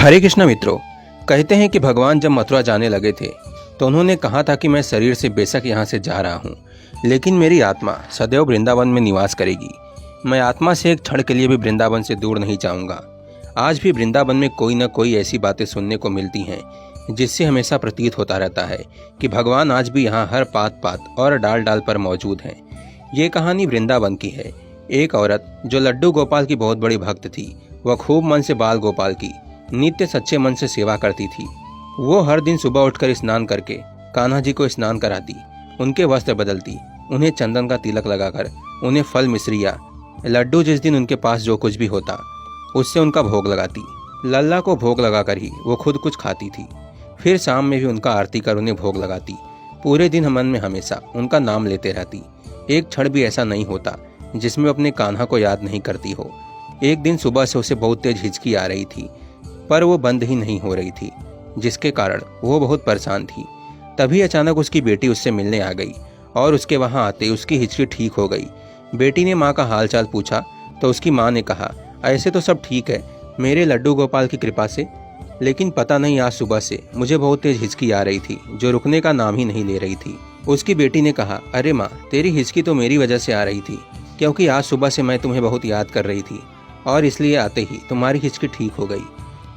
हरे कृष्ण मित्रों, कहते हैं कि भगवान जब मथुरा जाने लगे थे तो उन्होंने कहा था कि मैं शरीर से बेशक यहाँ से जा रहा हूँ, लेकिन मेरी आत्मा सदैव वृंदावन में निवास करेगी। मैं आत्मा से एक क्षण के लिए भी वृंदावन से दूर नहीं जाऊँगा। आज भी वृंदावन में कोई न कोई ऐसी बातें सुनने को मिलती हैं जिससे हमेशा प्रतीत होता रहता है कि भगवान आज भी यहाँ हर पात पात और डाल डाल पर मौजूद हैं। ये कहानी वृंदावन की है। एक औरत जो लड्डू गोपाल की बहुत बड़ी भक्त थी, वह खूब मन से बाल गोपाल की नित्य सच्चे मन से सेवा करती थी। वो हर दिन सुबह उठकर स्नान करके कान्हा जी को स्नान कराती, उनके वस्त्र बदलती, उन्हें चंदन का तिलक लगाकर उन्हें फल मिश्रिया लड्डू जिस दिन उनके पास जो कुछ भी होता उससे उनका भोग लगाती। लल्ला को भोग लगाकर ही वो खुद कुछ खाती थी। फिर शाम में भी उनका आरती कर उन्हें भोग लगाती। पूरे दिन मन में हमेशा उनका नाम लेते रहती। एक क्षण भी ऐसा नहीं होता जिसमें अपने कान्हा को याद नहीं करती हो। एक दिन सुबह से उसे बहुत तेज हिचकी आ रही थी, पर वो बंद ही नहीं हो रही थी, जिसके कारण वो बहुत परेशान थी। तभी अचानक उसकी बेटी उससे मिलने आ गई और उसके वहां आते उसकी हिचकी ठीक हो गई। बेटी ने माँ का हालचाल पूछा तो उसकी माँ ने कहा, ऐसे तो सब ठीक है मेरे लड्डू गोपाल की कृपा से, लेकिन पता नहीं आज सुबह से मुझे बहुत तेज हिचकी आ रही थी जो रुकने का नाम ही नहीं ले रही थी। उसकी बेटी ने कहा, अरे माँ, तेरी हिचकी तो मेरी वजह से आ रही थी, क्योंकि आज सुबह से मैं तुम्हें बहुत याद कर रही थी और इसलिए आते ही तुम्हारी हिचकी ठीक हो गई।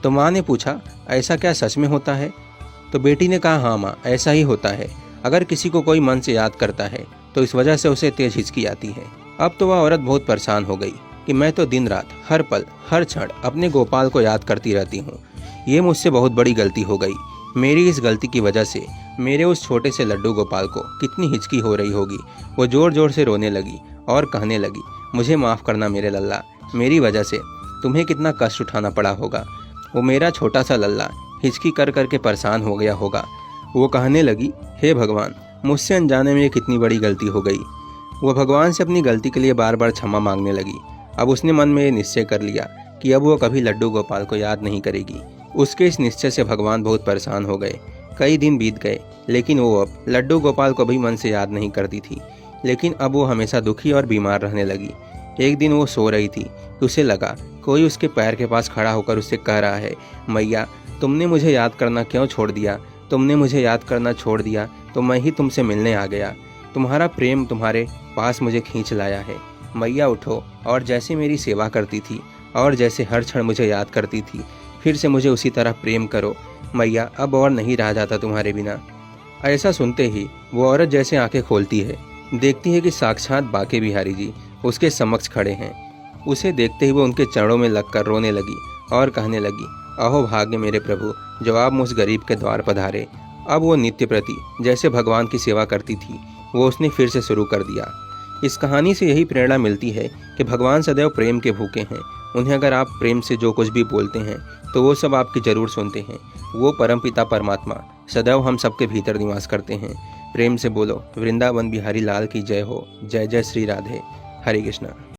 तो माँ ने पूछा, ऐसा क्या सच में होता है? तो बेटी ने कहा, हाँ माँ, ऐसा ही होता है। अगर किसी को कोई मन से याद करता है तो इस वजह से उसे तेज हिचकी आती है। अब तो वह औरत बहुत परेशान हो गई कि मैं तो दिन रात हर पल हर क्षण अपने गोपाल को याद करती रहती हूँ। ये मुझसे बहुत बड़ी गलती हो गई। मेरी इस गलती की वजह से मेरे उस छोटे से लड्डू गोपाल को कितनी हिचकी हो रही होगी। वो जोर जोर से रोने लगी और कहने लगी, मुझे माफ़ करना मेरे लल्ला, मेरी वजह से तुम्हें कितना कष्ट उठाना पड़ा होगा। वो मेरा छोटा सा लल्ला हिचकी कर करके परेशान हो गया होगा। वो कहने लगी, हे भगवान, मुझसे अनजाने में ये कितनी बड़ी गलती हो गई। वो भगवान से अपनी गलती के लिए बार बार क्षमा मांगने लगी। अब उसने मन में ये निश्चय कर लिया कि अब वो कभी लड्डू गोपाल को याद नहीं करेगी। उसके इस निश्चय से भगवान बहुत परेशान हो गए। कई दिन बीत गए, लेकिन वो अब लड्डू गोपाल को भी मन से याद नहीं करती थी। लेकिन अब वो हमेशा दुखी और बीमार रहने लगी। एक दिन वो सो रही थी तो उसे लगा कोई उसके पैर के पास खड़ा होकर उससे कह रहा है, मैया, तुमने मुझे याद करना क्यों छोड़ दिया? तुमने मुझे याद करना छोड़ दिया तो मैं ही तुमसे मिलने आ गया। तुम्हारा प्रेम तुम्हारे पास मुझे खींच लाया है। मैया उठो और जैसे मेरी सेवा करती थी और जैसे हर क्षण मुझे याद करती थी, फिर से मुझे उसी तरह प्रेम करो। मैया, अब और नहीं रहा जाता तुम्हारे बिना। ऐसा सुनते ही वो औरत जैसे आंखें खोलती है, देखती है कि साक्षात बांके बिहारी जी उसके समक्ष खड़े हैं। उसे देखते ही वो उनके चरणों में लगकर रोने लगी और कहने लगी, अहो भाग्य मेरे प्रभु, जो आप मुझ गरीब के द्वार पधारे। अब वो नित्य प्रति जैसे भगवान की सेवा करती थी वो उसने फिर से शुरू कर दिया। इस कहानी से यही प्रेरणा मिलती है कि भगवान सदैव प्रेम के भूखे हैं। उन्हें अगर आप प्रेम से जो कुछ भी बोलते हैं तो वो सब आपकी जरूर सुनते हैं। वो परमपिता परमात्मा सदैव हम सबके भीतर निवास करते हैं। प्रेम से बोलो, वृंदावन बिहारी लाल की जय हो। जय जय श्री राधे। हरे कृष्णा।